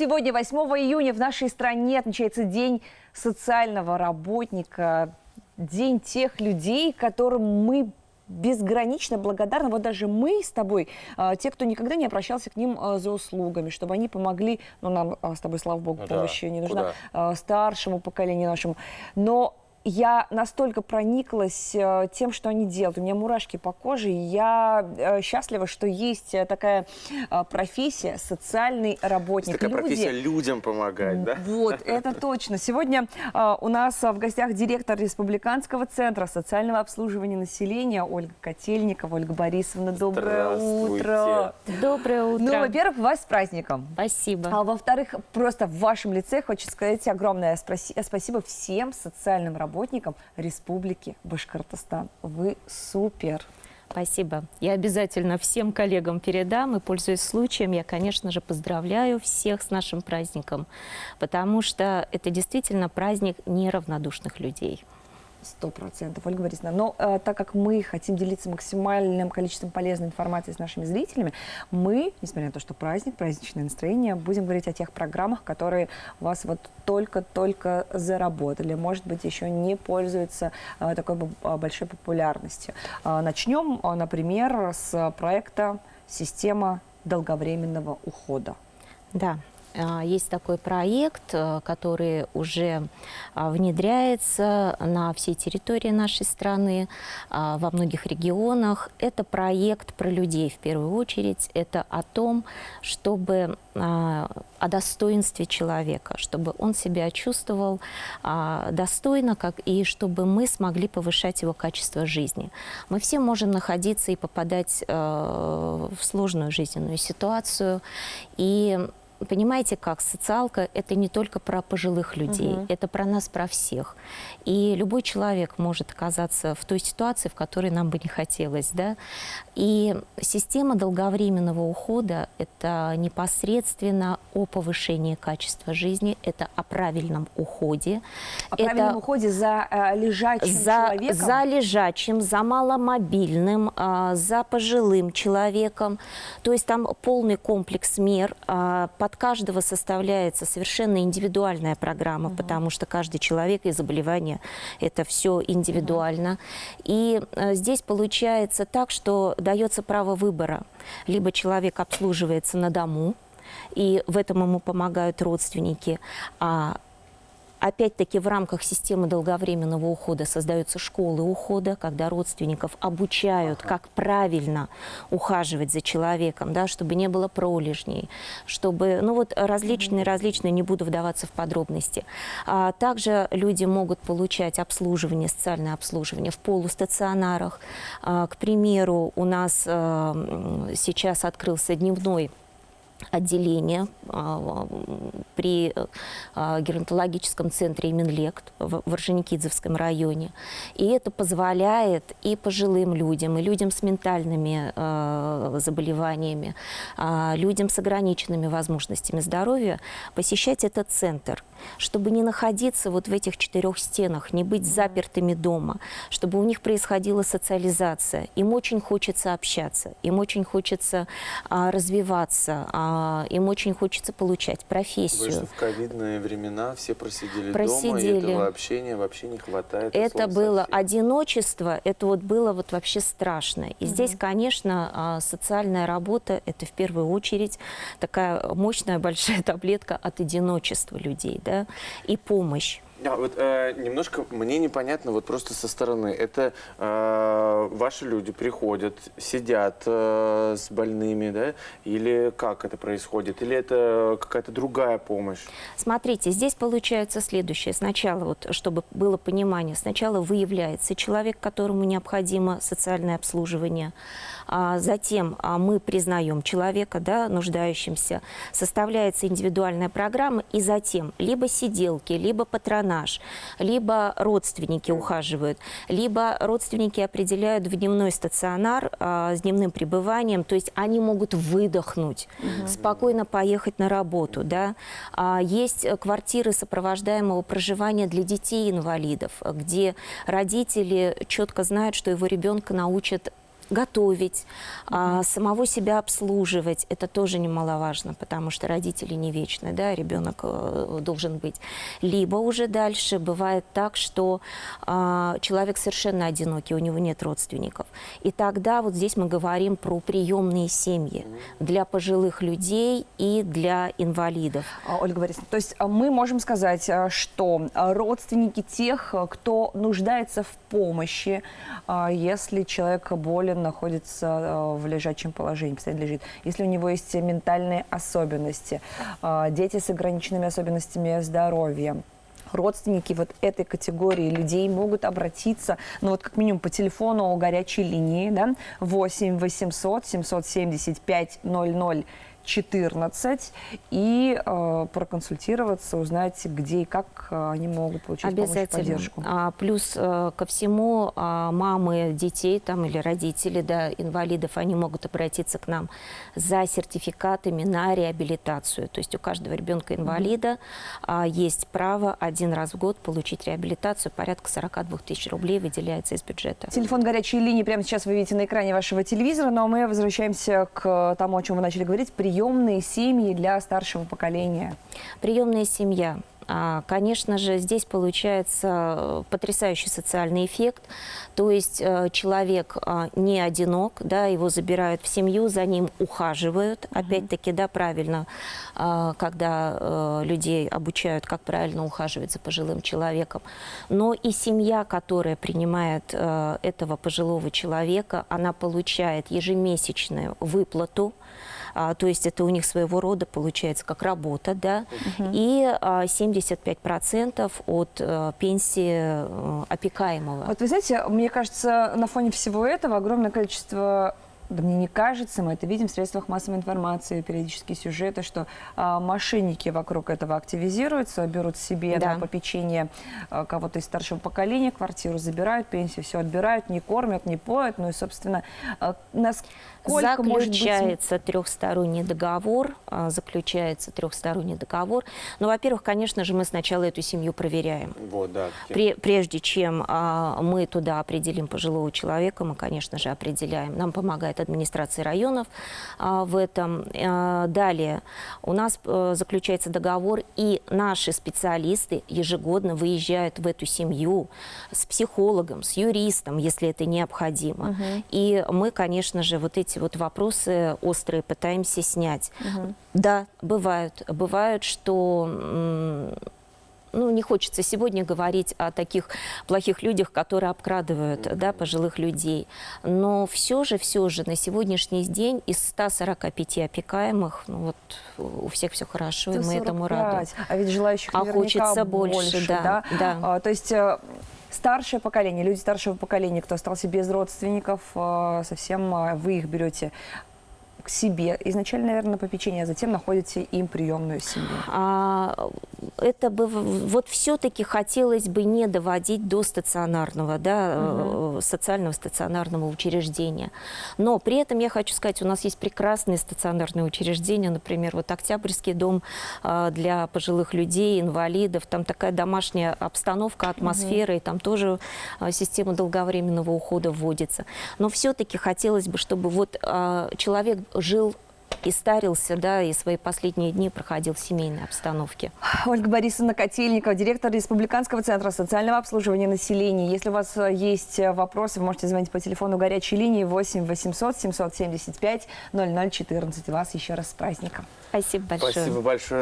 Сегодня, 8 июня, в нашей стране отмечается День социального работника, День тех людей, которым мы безгранично благодарны. Вот даже мы с тобой, те, кто никогда не обращался к ним за услугами, чтобы они помогли, ну, нам с тобой, слава богу, помощи не нужна, старшему поколению нашему. Но я настолько прониклась тем, что они делают. У меня мурашки по коже. И я счастлива, что есть такая профессия — социальный работник. Такая профессия людям помогать, да? Вот, это точно. Сегодня у нас в гостях директор Республиканского центра социального обслуживания населения Ольга Котельникова. Ольга Борисовна, доброе утро. Доброе утро. Ну, во-первых, вас с праздником. Спасибо. А во-вторых, просто в вашем лице хочется сказать огромное спасибо всем социальным работникам Республики Башкортостан. Вы супер. Спасибо. Я обязательно всем коллегам передам, и, пользуясь случаем, я, конечно же, поздравляю всех с нашим праздником, потому что это действительно праздник неравнодушных людей. 100%, Ольга Борисовна. Но так как мы хотим делиться максимальным количеством полезной информации с нашими зрителями, мы, несмотря на то, что праздник, праздничное настроение, будем говорить о тех программах, которые у вас вот только-только заработали, может быть, еще не пользуются такой большой популярностью. Начнем, например, с проекта «Система долговременного ухода». Да. Есть такой проект, который уже внедряется на всей территории нашей страны, во многих регионах. Это проект про людей в первую очередь. Это о том, чтобы о достоинстве человека, чтобы он себя чувствовал достойно, и чтобы мы смогли повышать его качество жизни. Мы все можем находиться и попадать в сложную жизненную ситуацию. И понимаете как, социалка – это не только про пожилых людей, это про нас, про всех. И любой человек может оказаться в той ситуации, в которой нам бы не хотелось, да? И система долговременного ухода – это непосредственно о повышении качества жизни, это о правильном уходе. О правильном уходе за лежачим человеком? За лежачим, за маломобильным, за пожилым человеком. То есть там полный комплекс мер. Под каждого составляется совершенно индивидуальная программа, потому что каждый человек и заболевание – это все индивидуально. И здесь получается так, что дается право выбора. Либо человек обслуживается на дому, и в этом ему помогают родственники, опять-таки в рамках системы долговременного ухода создаются школы ухода, когда родственников обучают, как правильно ухаживать за человеком, да, чтобы не было пролежней, чтобы, ну вот различные, не буду вдаваться в подробности. Также люди могут получать обслуживание, социальное обслуживание в полустационарах. К примеру, у нас сейчас открылся дневной отделение при геронтологическом центре Иминлект в Орджоникидзевском районе. И это позволяет и пожилым людям, и людям с ментальными заболеваниями, людям с ограниченными возможностями здоровья посещать этот центр, чтобы не находиться вот в этих четырех стенах, не быть запертыми дома, чтобы у них происходила социализация. Им очень хочется общаться, им очень хочется развиваться, им очень хочется получать профессию. Потому что в ковидные времена все просидели дома, и этого общения вообще не хватает. Это было одиночество, это вот было вот вообще страшно. И здесь, конечно, социальная работа – это в первую очередь такая мощная большая таблетка от одиночества людей, да, и помощь. Да, вот немножко мне непонятно вот просто со стороны. Это ваши люди приходят, сидят с больными, да? Или как это происходит? Или это какая-то другая помощь? Смотрите, здесь получается следующее. Сначала, вот, чтобы было понимание, сначала выявляется человек, которому необходимо социальное обслуживание. Затем мы признаем человека, да, нуждающимся, составляется индивидуальная программа, и затем либо сиделки, либо патронаж, либо родственники ухаживают, либо родственники определяют в дневной стационар с дневным пребыванием, то есть они могут выдохнуть, спокойно поехать на работу. Да. Есть квартиры сопровождаемого проживания для детей-инвалидов, где родители четко знают, что его ребенка научат готовить, самого себя обслуживать. Это тоже немаловажно, потому что родители не вечны, да, ребенок должен быть. Либо уже дальше бывает так, что человек совершенно одинокий, у него нет родственников. И тогда вот здесь мы говорим про приемные семьи для пожилых людей и для инвалидов. Ольга Борисовна, то есть мы можем сказать, что родственники тех, кто нуждается в помощи, если человек болен, находится в лежачем положении, постоянно лежит, если у него есть ментальные особенности, дети с ограниченными особенностями здоровья, родственники вот этой категории людей могут обратиться, ну вот как минимум по телефону горячей линии, да, 8 800 775 00 14 и проконсультироваться, узнать, где и как они могут получить помощь и поддержку. Плюс ко всему мамы детей там, или родители, да, инвалидов, они могут обратиться к нам за сертификатами на реабилитацию. То есть у каждого ребенка-инвалида есть право один раз в год получить реабилитацию. Порядка 42 тысяч рублей выделяется из бюджета. Телефон горячей линии прямо сейчас вы видите на экране вашего телевизора, но мы возвращаемся к тому, о чем вы начали говорить. Приемные семьи для старшего поколения. Приемная семья. Конечно же, здесь получается потрясающий социальный эффект. То есть человек не одинок, да, его забирают в семью, за ним ухаживают. Опять-таки, да, правильно, когда людей обучают, как правильно ухаживать за пожилым человеком. Но и семья, которая принимает этого пожилого человека, она получает ежемесячную выплату. То есть это у них своего рода получается как работа, да, и 75% от пенсии опекаемого. Вот вы знаете, мне кажется, на фоне всего этого огромное количество, да мне не кажется, мы это видим в средствах массовой информации, периодические сюжеты, что мошенники вокруг этого активизируются, берут себе на попечение кого-то из старшего поколения, квартиру забирают, пенсию все отбирают, не кормят, не поют, ну и, собственно, насколько заключается трехсторонний договор, Но, во-первых, конечно же, мы сначала эту семью проверяем. Вот, да. Прежде чем мы туда определим пожилого человека, мы, конечно же, определяем. Нам помогает администрация районов в этом. Далее у нас заключается договор, и наши специалисты ежегодно выезжают в эту семью с психологом, с юристом, если это необходимо. И мы, конечно же, вот эти вот вопросы острые пытаемся снять. Да, бывает, что ну, не хочется сегодня говорить о таких плохих людях, которые обкрадывают, да, пожилых людей. Но все же на сегодняшний день из 145 опекаемых, ну, вот, у всех все хорошо, и мы этому рады. А ведь желающих наверняка хочется больше, да. То есть старшее поколение, люди старшего поколения, кто остался без родственников, совсем вы их берете к себе изначально, наверное, на попечение, а затем находите им приемную семью. Это бы вот все-таки хотелось бы не доводить до стационарного, да, социального стационарного учреждения. Но при этом я хочу сказать, у нас есть прекрасные стационарные учреждения, например, вот Октябрьский дом для пожилых людей, инвалидов, там такая домашняя обстановка, атмосфера, и там тоже система долговременного ухода вводится. Но все-таки хотелось бы, чтобы вот человек жил и старился, да, и свои последние дни проходил в семейной обстановке. Ольга Борисовна Котельникова, директор Республиканского центра социального обслуживания населения. Если у вас есть вопросы, вы можете звонить по телефону горячей линии 8 800 775 00 14. Вас еще раз с праздником. Спасибо большое. Спасибо большое.